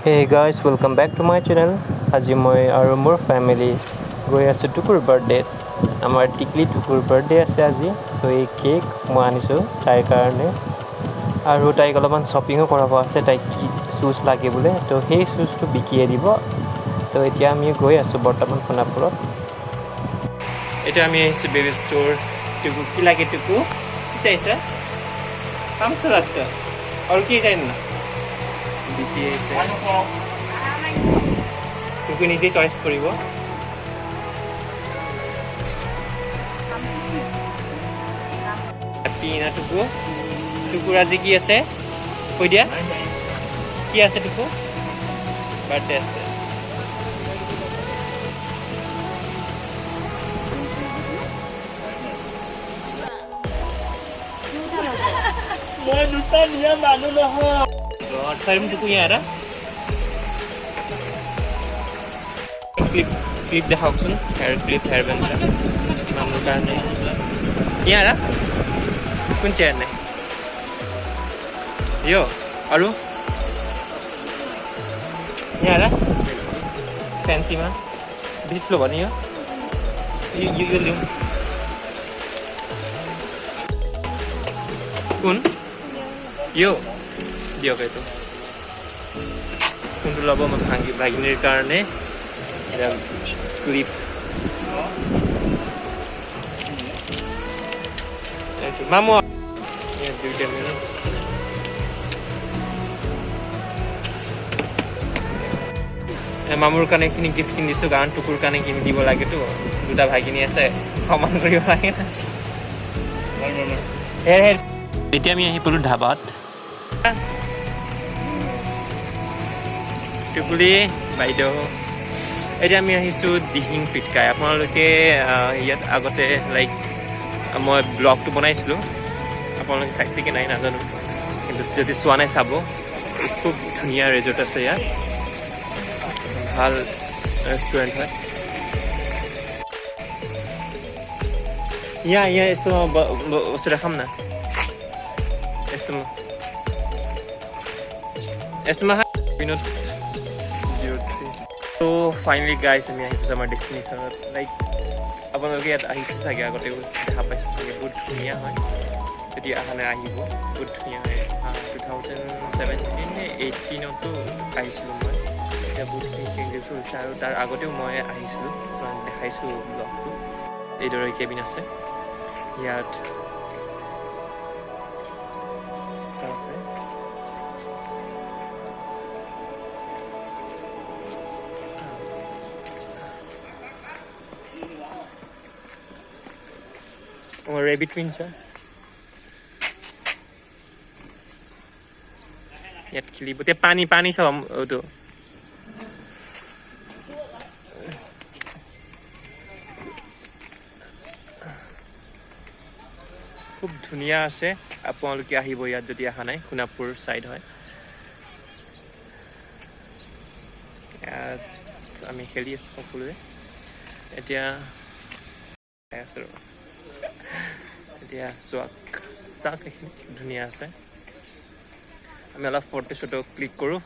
Hey guys, welcome back to my channel. আজি মই আৰু মোৰ ফ্যামিলি গৈ আছো টুকুৰ বাৰ্থডে। আমাৰ টিকলি টুকুৰ বাৰ্থডে আছে আজি। সো এই কেক মই আনিছো তাইৰ কাৰণে আৰু তাইক অলপমান শ্বপিংও কৰাব আছে। তাইক কি শুজ লাগে বোলে, তো সেই শুজটো বিকিয়ে দিব। তো এতিয়া আমি গৈ আছো বৰ্তমান সোণাপুৰত। এটা আমি আহিছো বেবি ষ্ট'ৰ। টুকু কি লাগে টুকু? কি চাইছা? পামছো আচ্ছা। আৰু কি চাই না? বিকিয়ে আছে। টুকু নিজে চয়েস কৰিব। হ্যাপি না টুকু? টুকুৰ আজি কি আছে কৈ দিয়া, কি আছে টুকু? বাৰ্থডে আছে। মই দুটা নিয়া মানুহ নহয়। গড ফাইম টুকু ইয়াৰা ক্লিপ দেখাওকচোন। হেয়াৰ ক্লিপ, হেয়াৰ বেণ্ড মানুহৰ কাৰণে ইয়াৰা কোন চেয়াৰ নাই ইয় আৰু ইয়াৰা ফেন্সি মান বিচ ল'ব নি ইউ কোন ইয় দিয়ক এইটো কোনটো ল'ব? মই ভাগিনীৰ কাৰণে ক্লিপ মামু দুইটা মামুৰ কাৰণে এইখিনি গিফ্ট কিনি দিছোঁ, কাৰণ টুকুৰ কাৰণে কিনি দিব লাগেতো। দুটা ভাগিনী আছে, সমান কৰিব লাগে না। এতিয়া আমি আহি পালোঁ ধাবাত। টুকুলি বাইদেউ, এতিয়া আমি আহিছোঁ দিহিং পিটকাই। আপোনালোকে ইয়াত আগতে লাইক মই ব্লগটো বনাইছিলোঁ, আপোনালোকে চাইছে কি নাই নাজানো, কিন্তু যদি চোৱা নাই চাব। খুব ধুনীয়া ৰিজৰ্ট আছে ইয়াত, ভাল ৰেষ্টুৰেণ্ট হয়। ইয়া esto você dejarme esto más minute 03. So finally guys, আমি আহিছোঁ আমাৰ ডেষ্টিনেশ্যনত। লাইক আপোনালোকে ইয়াত আহিছে চাগে, আগতেও দেখা পাইছে চাগে। বহুত ধুনীয়া হয়, যদি অহা নাই আহিব, বহুত ধুনীয়া হয়। 2017 নে 18তো আহিছিলোঁ মই। এতিয়া বহুতখিনি চেঞ্জেছ হৈছে, আৰু তাৰ আগতেও মই আহিছিলোঁ, দেখাইছোঁ ব্লগটো। এইদৰে কেবিন আছে ইয়াত। ৰেবিট পিঞ্চা ইয়াত খেলিব। এতিয়া পানী চাব এইটো খুব ধুনীয়া আছে। আপোনালোকে আহিব ইয়াত যদি অহা নাই, সোণাপুৰ ছাইড হয়। ইয়াত আমি খেলি আছোঁ সকলোৱে। এতিয়া চাওক এইখিনি ধুনীয়া আছে। আমি অলপ ফটো চটো ক্লিক কৰোঁ।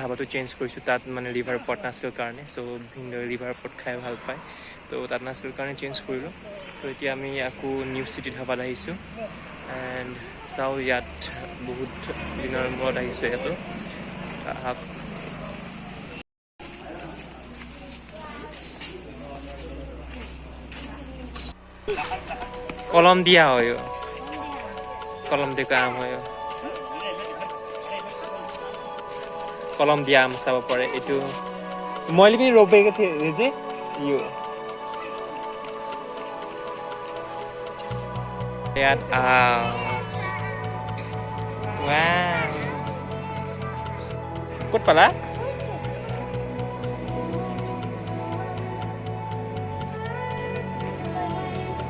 ধাবাটো চেঞ্জ কৰিছোঁ, তাত মানে লিভাৰ পট নাছিল কাৰণে। চ' ভিন্দৰ লিভাৰ পট খাই ভাল পায়, তো তাত নাছিল কাৰণে চেঞ্জ কৰিলোঁ। তো এতিয়া আমি আকৌ নিউ চিটি ধাবাত আহিছোঁ। এণ্ড চাওঁ, ইয়াত বহুত দিনৰ মূৰত আহিছোঁ ইয়াতো। কলম দিয়া হয়, কলম দি কাম হয়, কলম দিয়া আম চাব পাৰে। এইটো মই লিপি ৰবেগে যে ইয়াত ক'ত পালা?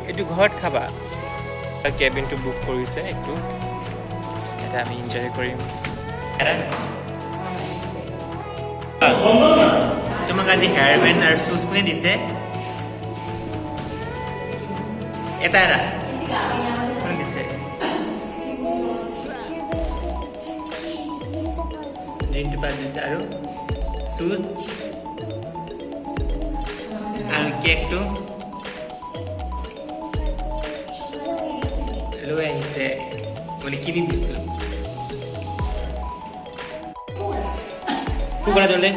এইটো ঘৰত খাবা। কেবিনটো বুক কৰিছে, এইটো এটা আমি এনজয় কৰিম। তোমাক আজি হেয়াৰ বেণ্ড আৰু শ্বুজ কোনে দিছে এটা কোনে দিছে জিন্টু পাই দিছে আৰু শ্বুজ আৰু কেকটো লৈ আহিছে মানে কিনি দিছোঁ কুকুৰা জ্বলে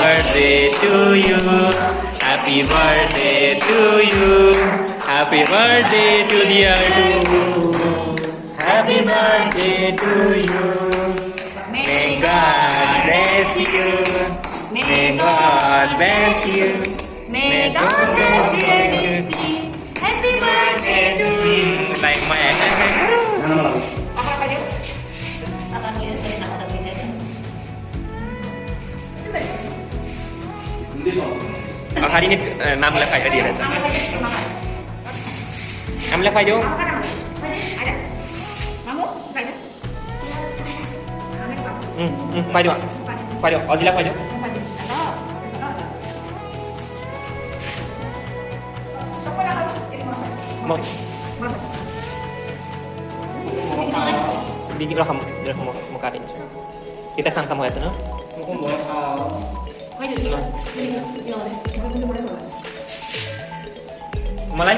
birthday to you happy birthday to you happy birthday to dear Tuku happy birthday to you may God bless you may God bless you may God bless you happy birthday to you like my hari ini 6 lepas dia rasa. 6 lepas dia. Pai dia. Pai dia. Ozila pai dia. Mau. Bikin lah kamu, dia mau karin. Kita kan kamu ya sana. Aku mau tahu. Malay?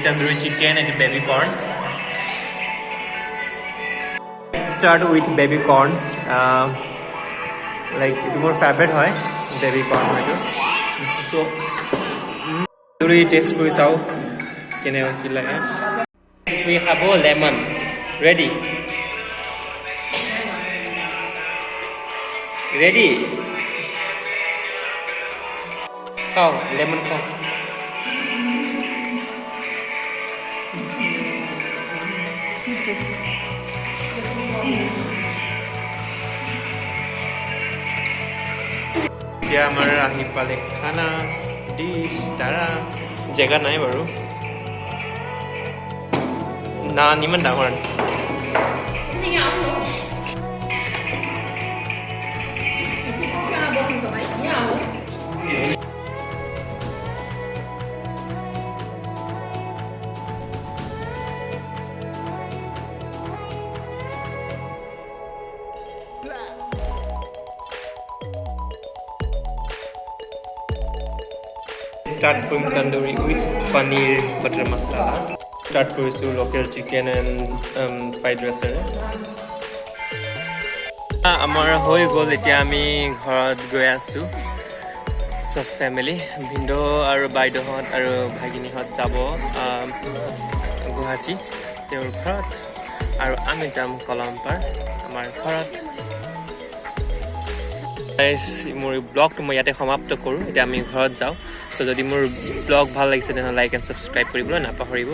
Tandoori chicken and baby corn. Let's start with baby corn. Like it's more favorite hoy baby corn hoy to. So tandoori taste kori sao kene ki lage. We have a lemon. Ready? Ready? Khao lemon khao. এতিয়া আমাৰ আহি পালে খানা dish তাৰা জেগা নাই বাৰু না ইমান ডাঙৰ start doing tandoori with paneer butter masala. Start korisu local chicken and fried rice. Amar hoi gol etia ami ghorat goi asu. Sob family bindo aru baido hot aru bhagini hot jabo Guwahati তেওঁৰ ঘৰত আৰু আমি যাম কলম্পাৰ আমাৰ ঘৰত মোৰ ব্লগটো মই ইয়াতে সমাপ্ত কৰোঁ এতিয়া আমি ঘৰত যাওঁ সো যদি মোৰ ব্লগ ভাল লাগিছে তেনে লাইক এণ্ড সাবস্ক্ৰাইব কৰিবলৈ নাপাহৰিব